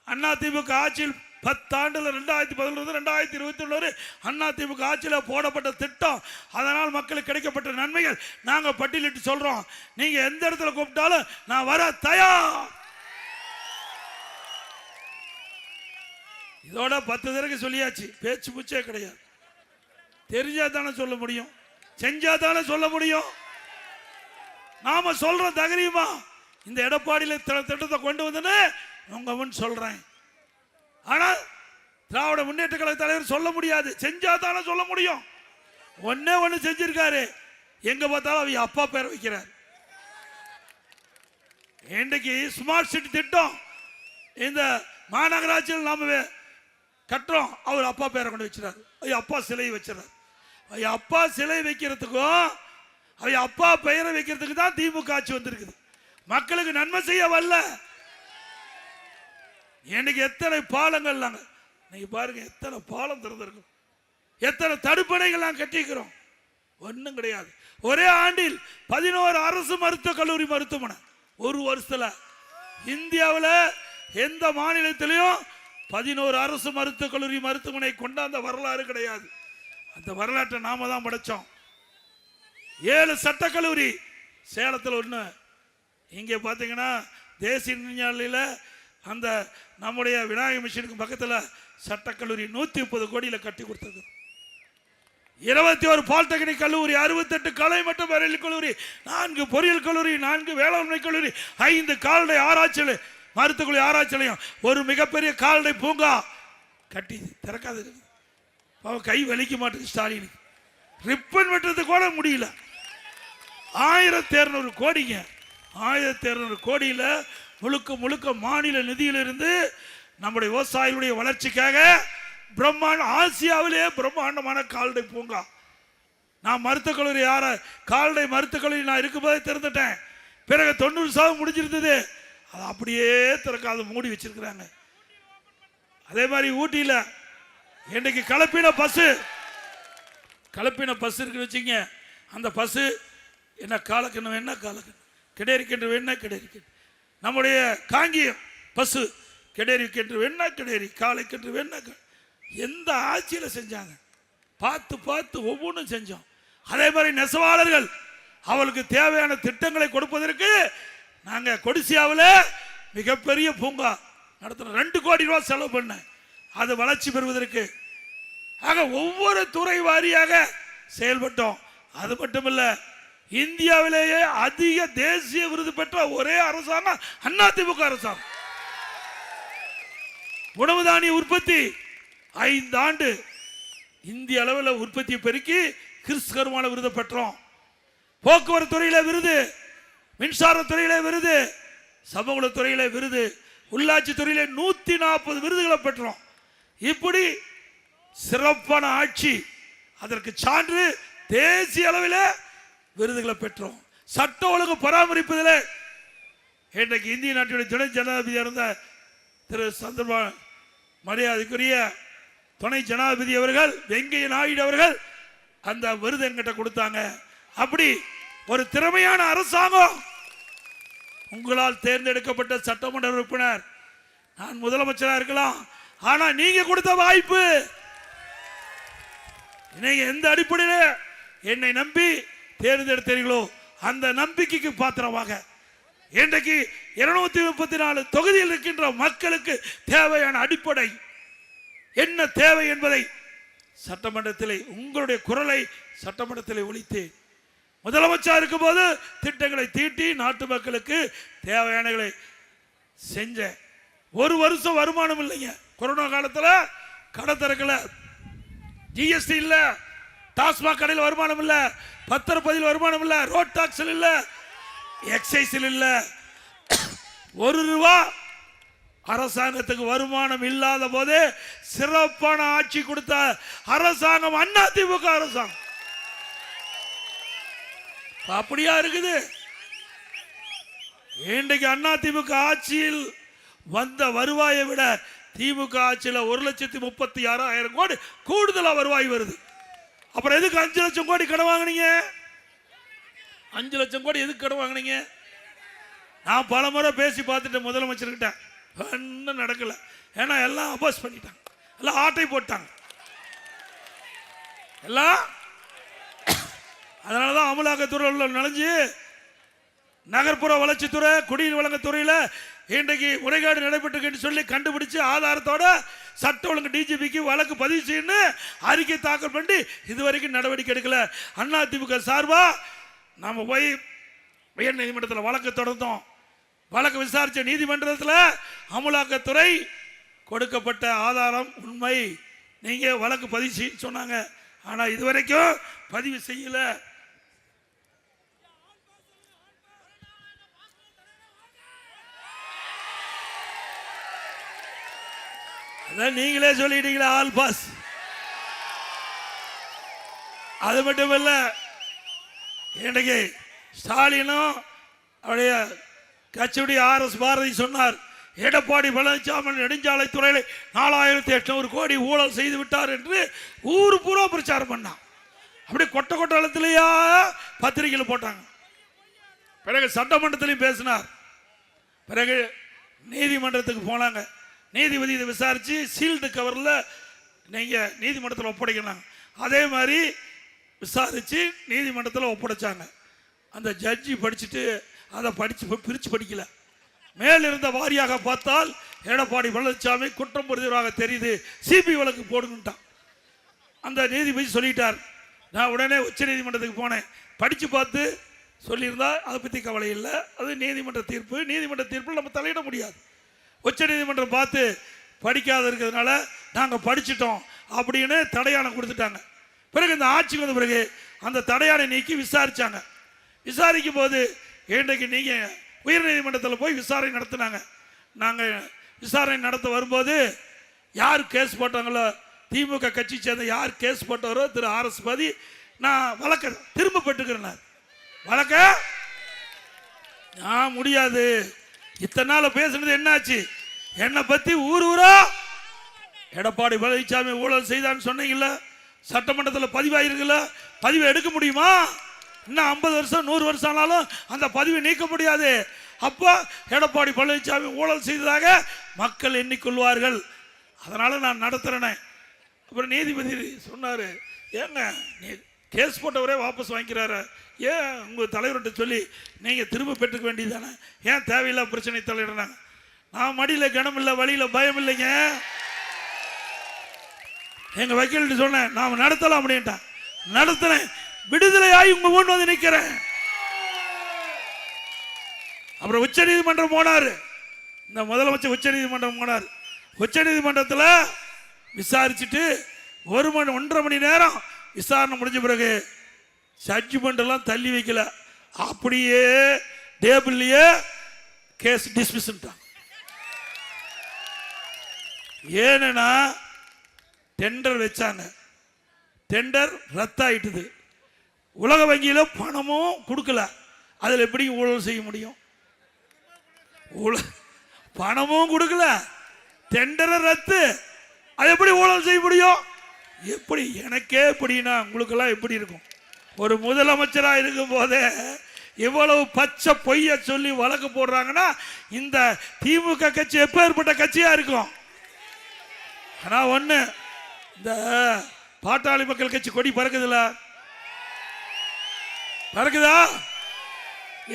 அதிமுக ஆட்சியில் 10 ஆண்டுல 2011 2021 அதிமுக ஆட்சியில் போடப்பட்ட திட்டம், அதனால் மக்களுக்கு கிடைக்கப்பட்ட நன்மைகள் நாங்க பட்டியலிட்டு சொல்றோம். நீங்க எந்த இடத்துல கூப்பிட்டாலும் நான் வர தயார். இதோட 10 தடவை சொல்லியாச்சு. பேச்சு பூச்சே கிடையாது. தெரிஞ்சா தானே சொல்ல முடியும், செஞ்சா தானே சொல்ல முடியும். நாம சொல்ற தைரியமா இந்த எடப்பாடியில் திட்டத்தை கொண்டு வந்தேன்னு உங்க முன் சொல்றேன். ஆனா திராவிட முன்னேற்ற கழக தலைவர் சொல்ல முடியாது, செஞ்சா தானே சொல்ல முடியும். ஒன்னே ஒண்ணு செஞ்சிருக்காரு, எங்க பார்த்தாலும் அவங்க அப்பா பேரை வைக்கிறார். இன்றைக்கு ஸ்மார்ட் சிட்டி திட்டம் இந்த மாநகராட்சியில் நாம கட்டுறோம், அவர் அப்பா பேரை கொண்டு வச்சிடாரு, அப்பா சிலை வச்சிடறாரு. அப்பா சிலை வைக்கிறதுக்கும் அவங்க அப்பா பெயரை வைக்கிறதுக்கு தான் திமுக ஆட்சி வந்திருக்குது. மக்களுக்கு நன்மை செய்ய வரல. இன்னைக்கு எத்தனை பாலங்கள் நீங்க பாருங்க, எத்தனை பாலம் திறந்திருக்கும், எத்தனை தடுப்பணைகள் நாங்கள் கட்டிக்கிறோம். ஒன்றும் கிடையாது. ஒரே ஆண்டில் 11 அரசு மருத்துவக் கல்லூரி மருத்துவமனை ஒரு வருஷத்துல. இந்தியாவில் எந்த மாநிலத்திலையும் 11 அரசு மருத்துவக் கல்லூரி மருத்துவமனை கொண்டாந்த வரலாறு கிடையாது. அந்த வரலாற்றை நாம தான் படைச்சோம். 7 சட்டக்கல்லூரி சேலத்தில் ஒன்று. இங்கே பார்த்தீங்கன்னா தேசிய நெடுஞ்சாலையில் அந்த நம்முடைய விநாயகர் மிஷனுக்கு பக்கத்தில் சட்டக்கல்லூரி 130 கோடியில் கட்டி கொடுத்தது. 21 பாலிடெக்னிக் கல்லூரி, 68 கலை மற்றும் அறிவியல் கல்லூரி, 4 பொறியியல் கல்லூரி, 4 வேளாண்மை கல்லூரி, 5 கால்நடை ஆராய்ச்சி மருத்துவ ஆராய்ச்சிலையும் ஒரு மிகப்பெரிய கால்நடை பூங்கா கட்டி திறக்காது. கை வலிக்க மாட்டேங்குது ஸ்டாலினுக்கு. ரிப்பன் வெட்டுறது கூட முடியல. 1200 கோடிங்க. 1200 கோடியில் முழுக்க முழுக்க மாநில நிதியிலிருந்து நம்முடைய விவசாயிகளுடைய வளர்ச்சிக்காக பிரம்மாண்ட, ஆசியாவிலே பிரம்மாண்டமான கால்நடை பூங்கா. நான் மருத்துவக் கல்லூரி கால்நடை மருத்துவக் கல்லூரி நான் இருக்கும்போதே திறந்துட்டேன். பிறகு 90% முடிஞ்சிருந்தது, அதை அப்படியே திறக்காத மூடி வச்சிருக்கிறாங்க. அதே மாதிரி ஊட்டியில் இன்னைக்கு கலப்பின பஸ் இருக்குன்னு வச்சுங்க. அந்த பஸ் என்ன காலக்கணும், என்ன காலக்கணும், கிடைக்கின்ற வெண்ண கிடைக்க. நம்முடைய காங்கியம் பஸ் கிடைக்கின்ற வெண்ண கிடையாது, காலைக்கின்ற வெண்ண. எந்த ஆட்சியில் செஞ்சாங்க? பார்த்து பார்த்து ஒவ்வொன்றும் செஞ்சோம். அதே மாதிரி நெசவாளர்கள் அவளுக்கு தேவையான திட்டங்களை கொடுப்பதற்கு நாங்கள் கொடிசியாவில் மிகப்பெரிய பூங்கா நடத்தின. 2 கோடி ரூபாய் செலவு பண்ண அது வளர்ச்சி பெறுவதற்கு. ஆக ஒவ்வொரு துறை வாரியாக செயல்பட்டோம். அது மட்டுமல்ல, இந்தியாவிலேயே அதிக தேசிய விருது பெற்ற ஒரே அரசாங்கம் அதிமுக அரசாங்கம். உணவு தானிய உற்பத்தி 5 ஆண்டு இந்திய அளவில் உற்பத்தியை பெருக்கி கிறிஸ்தவமான விருது பெற்றோம். போக்குவரத்து துறையில விருது, மின்சார துறையில விருது, சமூக துறையில விருது, உள்ளாட்சி துறையில 140 விருதுகளை பெற்றோம். இப்படி சிறப்பான ஆட்சி. அதற்கு சான்று தேசிய அளவில் விருதுகளை பெற்றோம். சட்ட ஒழுங்கு பராமரிப்பதில் இன்றைக்கு இந்திய நாட்டுடைய துணை ஜனாதிபதியாக இருந்த திரு சந்திரபாபு மரியாதைக்குரிய துணை ஜனாதிபதி அவர்கள், வெங்கையா நாயுடு அவர்கள் அந்த விருது என்கிட்ட கொடுத்தாங்க. அப்படி ஒரு திறமையான அரசாங்கம். உங்களால் தேர்ந்தெடுக்கப்பட்ட சட்டமன்ற உறுப்பினர், நான் முதலமைச்சராக இருக்கலாம், ஆனா நீங்க கொடுத்த வாய்ப்பு. நீங்க எந்த அடிப்படையில் என்னை நம்பி தேர்ந்தெடுத்தீர்களோ அந்த நம்பிக்கைக்கு பாத்திரமாக இன்றைக்கு 234 தொகுதியில் இருக்கின்ற மக்களுக்கு தேவையான அடிப்படை என்ன தேவை என்பதை சட்டமன்றத்தில் உங்களுடைய குரலை சட்டமன்றத்தில் ஒலித்து முதலமைச்சர் இருக்கும் போது திட்டங்களை தீட்டி நாட்டு மக்களுக்கு தேவையானகளை செஞ்ச. ஒரு வருஷம் வருமானம் இல்லைங்க. கொரோனா காலத்தில் கடை திறக்கல, ஜிஎஸ்டி இல்ல, டாஸ்மாக் கடையில் வருமானம் இல்ல, பத்திரப்பதில் வருமானம் இல்ல, ரோட் டாக்ஸில் இல்ல, எக்ஸைஸில் இல்ல. 1 ரூபா அரசாங்கத்துக்கு வருமானம் இல்லாத போது சிறப்பான ஆட்சி கொடுத்த அரசாங்கம் அதிமுக அரசாங்கம். அப்படியா இருக்குது. இன்றைக்கு அதிமுக ஆட்சியில் வந்த வருவாயை விட திமுக ஆட்சியில் 1,36,000 கோடி கூடுதலா வருவாய் வருது. அப்புறம் எதுக்கு 5 லட்சம் கோடி கடன் வாங்கினீங்க? 5 லட்சம் கோடி எதுக்கு கடன் வாங்கினீங்க? நான் பல முறை பேசி பார்த்துட்டேன் முதலமைச்சர்கிட்ட, ஒன்றும் நடக்கல. ஏன்னா எல்லாம் அப்போஸ் பண்ணிட்டாங்க, எல்லாம் ஆட்டை போட்டாங்க எல்லாம். அதனாலதான் அமலாக்கத்துறையில் நுழைஞ்சு நகர்ப்புற வளர்ச்சித்துறை, குடிநீர் வழங்கத்துறையில் இன்றைக்கு முறைகேடு நடைபெற்று சொல்லி கண்டுபிடிச்சு ஆதாரத்தோட சட்ட ஒழுங்கு டிஜிபிக்கு வழக்கு பதிவு செய்யணும் அறிக்கை தாக்கல் பண்ணி இதுவரைக்கும் நடவடிக்கை எடுக்கல. அதிமுக சார்பா நாம போய் உயர் நீதிமன்றத்தில் வழக்கு தொடர்ந்தோம். வழக்கு விசாரிச்ச நீதிமன்றத்தில் அமலாக்கத்துறை கொடுக்கப்பட்ட ஆதாரம் உண்மை, நீங்க வழக்கு பதிவு சொன்னாங்க. ஆனா இதுவரைக்கும் பதிவு செய்யல. அதான் நீங்களே சொல்லிட்டீங்களா ஆல் பாஸ். அது மட்டுமல்ல, இன்னைக்கு ஸ்டாலினும் அவருடைய கட்சியுடைய RS பாரதி சொன்னார், எடப்பாடி பழனிசாமி நெடுஞ்சாலை துறையில் 4800 கோடி ஊழல் செய்து விட்டார் என்று ஊர் பூரா பிரச்சாரம் பண்ணான். அப்படி கொட்ட கொட்டலத்திலேயா பத்திரிகையில் போட்டாங்க. பிறகு சட்டமன்றத்திலையும் பேசினார். பிறகு நீதிமன்றத்துக்கு போனாங்க. நீதிபதி இதை விசாரித்து சீல்டு கவரில் நீங்கள் நீதிமன்றத்தில் ஒப்படைக்கணும். அதே மாதிரி விசாரித்து நீதிமன்றத்தில் ஒப்படைச்சாங்க. அந்த ஜட்ஜி படிச்சுட்டு அதை பிரித்து படிக்கல. மேலிருந்த வாரியாக பார்த்தால் எடப்பாடி பழனிசாமி குற்றம் புரிந்தவராக தெரியுது, சிபி வழக்கு போடுங்கட்டான். அந்த நீதிபதி சொல்லிட்டார். நான் உடனே உச்ச நீதிமன்றத்துக்கு போனேன். படித்து பார்த்து சொல்லியிருந்தா அதை பற்றி கவலை இல்லை, அது நீதிமன்ற தீர்ப்பு. நீதிமன்ற தீர்ப்பில் நம்ம தலையிட முடியாது. உச்ச நீதிமன்றம் பார்த்து படிக்காத இருக்கிறதுனால நாங்கள் படிச்சிட்டோம் அப்படின்னு தடையாணம் கொடுத்துட்டாங்க. பிறகு இந்த ஆட்சி வந்த பிறகு அந்த தடையாணை நீக்கி விசாரிச்சாங்க. விசாரிக்கும் போது இன்றைக்கு நீங்கள் உயர்நீதிமன்றத்தில் போய் விசாரணை நடத்தினாங்க. நாங்கள் விசாரணை நடத்த வரும்போது யார் கேஸ் போட்டாங்களோ, திமுக கட்சி சேர்ந்த யார் கேஸ் போட்டாரோ திரு RS பாரதி, நான் வழக்க திரும்ப பெற்றுக்கிறேன். வழக்க நான் முடியாது. இத்தனை நாள் பேசுனது என்னாச்சு? என்னை பற்றி ஊர் ஊரா எடப்பாடி பழனிசாமி ஊழல் செய்தான்னு சொன்னீங்கல்ல, சட்டமன்றத்தில் பதிவாயிருக்குல்ல, பதிவை எடுக்க முடியுமா? இன்னும் 50 வருஷம் 100 வருஷம் ஆனாலும் அந்த பதிவை நீக்க முடியாது. அப்போ எடப்பாடி பழனிசாமி ஊழல் செய்ததாக மக்கள் எண்ணிக்கொள்வார்கள். அதனால நான் நடத்துறேன். அப்புறம் நீதிபதி சொன்னார், ஏங்க நீ கேஸ் போட்டவரே வாபஸ் வாங்கிக்கிறாரு, ஏன் உங்கள் தலைவர்கிட்ட சொல்லி நீங்கள் திரும்ப பெற்றுக்க வேண்டியது தானே, ஏன் தேவையில்லா பிரச்சனை தலையிடுறாங்க? நான் மடியில் கனம் இல்லை, வழியில் பயம் இல்லைங்க. எங்கள் வக்கீல்கிட்ட சொன்னேன், நாம் நடத்தலாம் அப்படின்ட்டான். நடத்துறேன், விடுதலையாகி உங்க முன் வந்து நிற்கிறேன். அப்புறம் உச்ச நீதிமன்றம் போனார். இந்த முதலமைச்சர் உச்ச நீதிமன்றம் போனார். உச்ச நீதிமன்றத்தில் விசாரிச்சுட்டு 1.5 மணி நேரம் விசாரணை முடிஞ்ச பிறகு ஜட்ஜ்மெண்ட் எல்லாம் தள்ளி வைக்கல, அப்படியே டேபிள்லயே கேஸ் டிஸ்மிஸ். ஏன்னா டெண்டர் வச்சாங்க, டெண்டர் ரத்தாயிட்டுது. உலக வங்கியில பணமும் கொடுக்கல, அதில் எப்படி ஊழல் செய்ய முடியும்? பணமும் கொடுக்கல, டெண்டரை ரத்து, அது எப்படி ஊழல் செய்ய முடியும்? எப்படி? எனக்கே எப்படின்னா உங்களுக்கெல்லாம் எப்படி இருக்கும்? ஒரு முதலமைச்சராக இருக்கும் போதே இவ்வளவு பச்சை பொய்ய சொல்லி வழக்கு போடுறாங்கன்னா இந்த திமுக கட்சி எப்பேற்பட்ட கட்சியா இருக்கும்? ஆனா ஒண்ணு, இந்த பாட்டாளி மக்கள் கட்சி கொடி பறக்குதுல, பறக்குதா?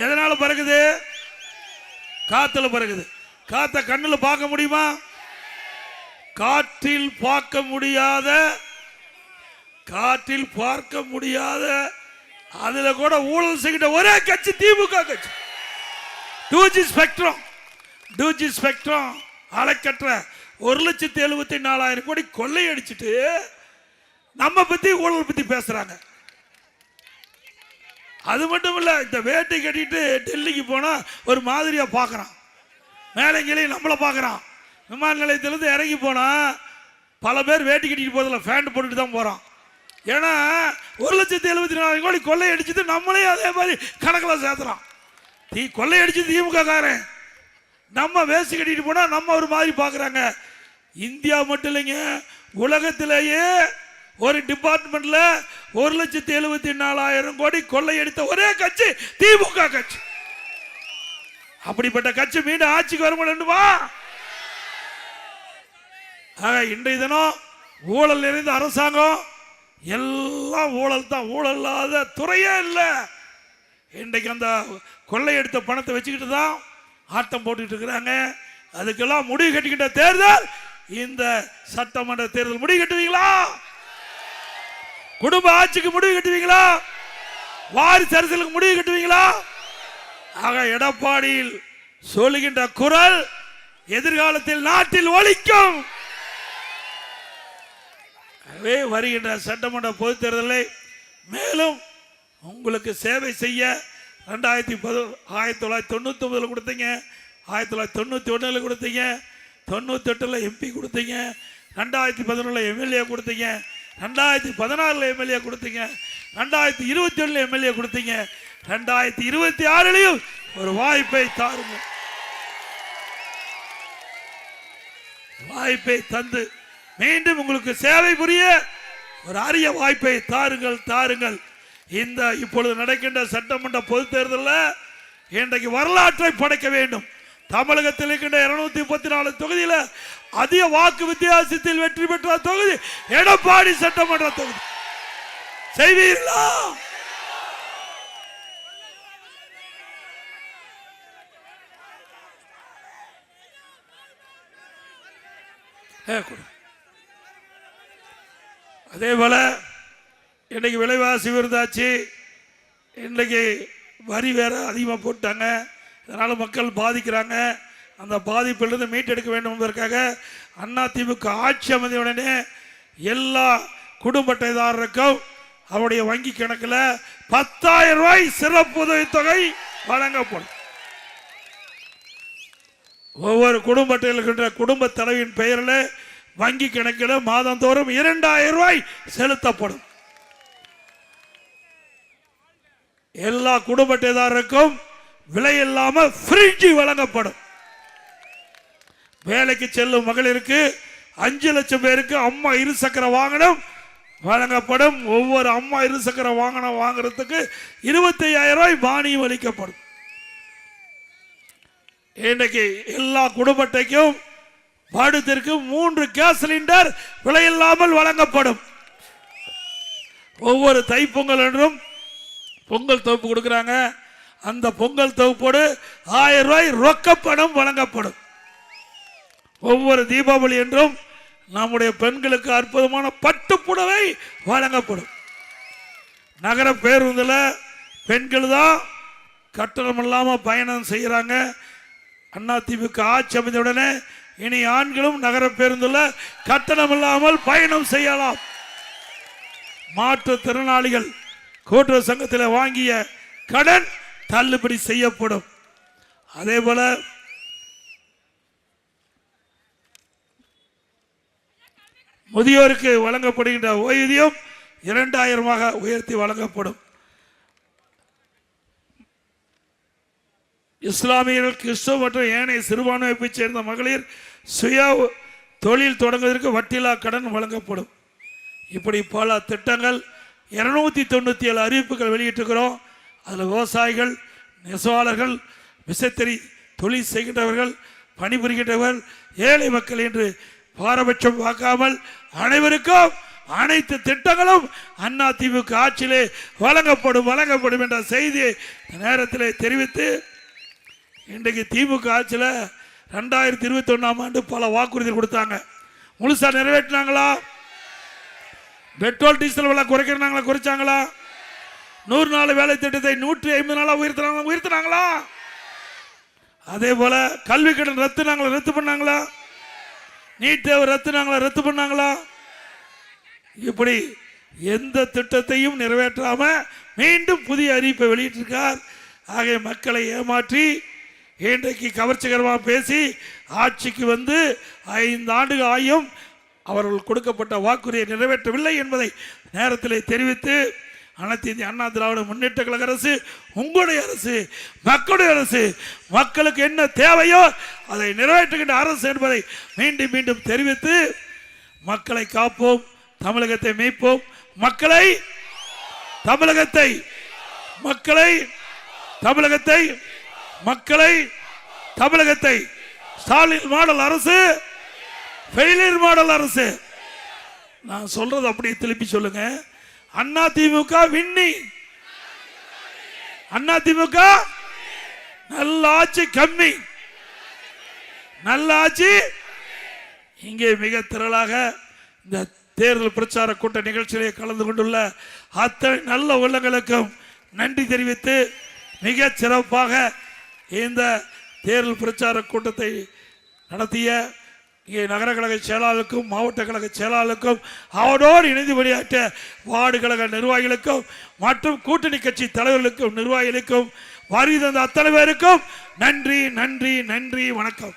எதனால பறக்குது? காத்துல பறக்குது. காத்த கண்ணுல பார்க்க முடியுமா? காற்றில் பார்க்க முடியாத, காற்றில் பார்க்க முடியாத, அதுல கூட ஊழல் செய்கிற ஒரே கட்சி திமுக கட்சி. 2G ஸ்பெக்ட்ரம், 2G ஸ்பெக்ட்ரம் அலைக்கற்ற 1,74,000 கோடி கொள்ளையடிச்சிட்டு நம்ம பத்தி ஊழல் பத்தி பேசுறாங்க. அது மட்டும் இல்ல, இந்த வேட்டை கட்டிட்டு டெல்லிக்கு போனா ஒரு மாதிரியா பாக்குறான், மேலங்கிலையும் நம்மள பாக்குறான். விமான நிலையத்திலிருந்து இறங்கி போனா பல பேர் வேட்டி கட்டிட்டு போதில்ல, ஃபேண்ட் போட்டுட்டு தான் போறான். ஏன்னா 1,74,000 கோடி கொள்ளையடிச்சது நம்மளே அதே மாதிரி கணக்கில் சேர்த்துறான். கொள்ளையடிச்சது திமுக காரன், நம்ம வேஸ்ட் கட்டிட்டு போனா நம்ம ஒரு மாதிரி பாக்குறாங்க. இந்தியா மட்டும் இல்லைங்க, உலகத்திலேயே ஒரு டிபார்ட்மெண்ட்ல 1,74,000 கோடி கொள்ளையடித்த ஒரே கட்சி திமுக கட்சி. அப்படிப்பட்ட கட்சி மீண்டும் ஆட்சிக்கு வர வேண்டுமா? இன்றைய தினம் ஊழல் நிறைந்த அரசாங்கம், எல்லாம் ஊழல் தான், ஊழல் இல்லாத துறையே இல்லை. இன்றைக்கு அந்த கொள்ளையடித்த பணத்தை வச்சுக்கிட்டு தான் ஆட்டம் போட்டுக்கிட்டு இருக்கிறாங்க. அதுக்கெல்லாம் முடிவு கட்டிக்கிட்ட தேர்தல் இந்த சட்டமன்ற தேர்தல். முடிவு கட்டுவீங்களா? குடும்ப ஆட்சிக்கு முடிவு கட்டுவீங்களா? வாரிசு அரசியலுக்கு முடிவு கட்டுவீங்களா? ஆக எடப்பாடியில் சொல்லுகின்ற குரல் எதிர்காலத்தில் நாட்டில் ஒழிக்கும். வருகின்ற சட்டமன்ற பொதுத் தேர்தலில் மேலும் உங்களுக்கு சேவை செய்ய 1999 கொடுத்தீங்க, 1991 கொடுத்தீங்க, 98 MP கொடுத்தீங்க, 2011 எம்எல்ஏ கொடுத்தீங்க, 2016 எம்எல்ஏ கொடுத்தீங்க, 2021 எம்எல்ஏ கொடுத்தீங்க, 2026 ஒரு வாய்ப்பை தாருங்க. வாய்ப்பை தந்து மீண்டும் உங்களுக்கு சேவை புரிய ஒரு அரிய வாய்ப்பை தாருங்கள். இந்த இப்பொழுது நடக்கின்ற சட்டமன்ற பொதுத் தேர்தலில் இன்றைக்கு வரலாற்றை படைக்க வேண்டும். தமிழகத்தில் இருக்கின்ற 234 தொகுதியில் அதிக வாக்கு வித்தியாசத்தில் வெற்றி பெற்ற தொகுதி எடப்பாடி சட்டமன்ற தொகுதி. செய்வீர்களா? அதே போல இன்னைக்கு விலைவாசி விருதாச்சு, இன்னைக்கு வரி வேற அதிகமாக போட்டாங்க. இதனால மக்கள் பாதிக்கிறாங்க. அந்த பாதிப்பிலிருந்து மீட்டெடுக்க வேண்டும் என்பதற்காக அதிமுக ஆட்சி அமைந்தவுடனே எல்லா குடும்ப அட்டைதாரருக்கும் அவருடைய வங்கி கணக்கில் 10,000 ரூபாய் சிறப்பு உதவித்தொகை வழங்கப்படும். ஒவ்வொரு குடும்ப அட்டையில் இருக்கின்ற குடும்ப தலைவியின் பெயரில் வங்கி கணக்கில் மாதந்தோறும் 2,000 ரூபாய் செலுத்தப்படும். எல்லா குடும்ப அட்டைதாரருக்கும் விலை இல்லாமல் ஃப்ரிட்ஜ் வழங்கப்படும். வேலைக்கு செல்லும் மகளிருக்கு 5 லட்சம் பேருக்கு அம்மா இருசக்கர வாகனம் வழங்கப்படும். ஒவ்வொரு அம்மா இருசக்கர வாகனம் வாங்குறதுக்கு 25,000 ரூபாய் மானியம் அளிக்கப்படும். இன்றைக்கு எல்லா குடும்ப அட்டைக்கும் வருடத்திற்கு 3 கேஸ் சிலிண்டர் விலையில்லாமல் வழங்கப்படும். ஒவ்வொரு தைப்பொங்கல் என்றும் பொங்கல் தொகுப்பு கொடுக்கிறாங்க. அந்த பொங்கல் தொகுப்போடு 1000 ரூபாய் ரொக்கப்பணம் வழங்கப்படும். ஒவ்வொரு தீபாவளி என்றும் நம்முடைய பெண்களுக்கு அற்புதமான பட்டு புடவை வழங்கப்படும். நகர பேருந்தில் பெண்கள் தான் கட்டணம் இல்லாமல் பயணம் செய்கிறாங்க. அதிமுக ஆட்சி அமைந்தவுடனே இனி ஆண்களும் நகர பேருந்தில் கட்டணம் இல்லாமல் பயணம் செய்யலாம். மாற்றுத்திறனாளிகள் கூட்டுறவு சங்கத்தில் வாங்கிய கடன் தள்ளுபடி செய்யப்படும். அதே போல முதியோருக்கு வழங்கப்படுகின்ற ஓய்வூதியம் 2,000 உயர்த்தி வழங்கப்படும். இஸ்லாமியர்கள், கிறிஸ்தவ மற்றும் ஏனைய சிறுபான்மையை சேர்ந்த மகளிர் சுய தொழில் தொடங்குவதற்கு வட்டியில்லா கடன் வழங்கப்படும். இப்படி பல திட்டங்கள் 297 அறிவிப்புகள் வெளியிட்டிருக்கிறோம். அதில் விவசாயிகள், நெசவாளர்கள், விசைத்தறி தொழில் செய்கின்றவர்கள், பணிபுரிகின்றவர்கள், ஏழை மக்கள் என்று பாரபட்சம் பார்க்காமல் அனைவருக்கும் அனைத்து திட்டங்களும் அதிமுக ஆட்சியிலே வழங்கப்படும் என்ற செய்தியை நேரத்தில் தெரிவித்து, இன்றைக்கு திமுக ஆட்சியில் 2021ஆம் ஆண்டு பல வாக்குறுதிகள் கொடுத்தாங்க. முழுசா நிறைவேற்றினாங்களா? பெட்ரோல் டீசல் விலை குறைக்கிறாங்களா? குறைச்சாங்களா? 100 நாள் வேலை திட்டத்தை 150 நாளா உயர்த்தினாங்களா? அதே போல கல்வி கடன் ரத்து பண்ணாங்களா? நீட் தேர்வு ரத்து பண்ணாங்களா? இப்படி எந்த திட்டத்தையும் நிறைவேற்றாம மீண்டும் புதிய அறிவிப்பை வெளியிட்டிருக்கார். ஆகிய மக்களை ஏமாற்றி இன்றைக்கு கவர்ச்சிகரமாக பேசி ஆட்சிக்கு வந்து 5 ஆண்டுகள் ஆயும் அவர்கள் கொடுக்கப்பட்ட வாக்குறுதியை நிறைவேற்றவில்லை என்பதை நேரத்தில் தெரிவித்து, அனைத்து இந்திய அண்ணா திராவிட முன்னேற்ற கழக அரசு உங்களுடைய அரசு, மக்களுடைய அரசு, மக்களுக்கு என்ன தேவையோ அதை நிறைவேற்றுகின்ற அரசு என்பதை மீண்டும் மீண்டும் தெரிவித்து, மக்களை காப்போம், தமிழகத்தை மீட்போம், தமிழகத்தை ஸ்டாலின் மாடல் அரசு, ஃபெயிலியர் மாடல் அரசு. நான் சொல்றது அப்படியே திருப்பி சொல்லுங்க. அதிமுக வின்னிங், அதிமுக நல்ல ஆட்சி கம்மி, நல்ல ஆட்சி. இங்கே மிக திரளாக இந்த தேர்தல் பிரச்சார கூட்ட நிகழ்ச்சியிலே கலந்து கொண்டுள்ள அத்தனை நல்ல உள்ளங்களுக்கும் நன்றி தெரிவித்து, மிக சிறப்பாக இந்த தேர்தல் பிரச்சார கூட்டத்தை நடத்திய இங்கே நகர கழக செயலாளருக்கும் மாவட்ட கழக செயலாளருக்கும் அவரோடு இணைந்து பணியாற்ற வார்டு கழக நிர்வாகிகளுக்கும் மற்றும் கூட்டணி கட்சி தலைவர்களுக்கும் நிர்வாகிகளுக்கும் வருகை தந்த அத்தனை பேருக்கும் நன்றி நன்றி நன்றி. வணக்கம்.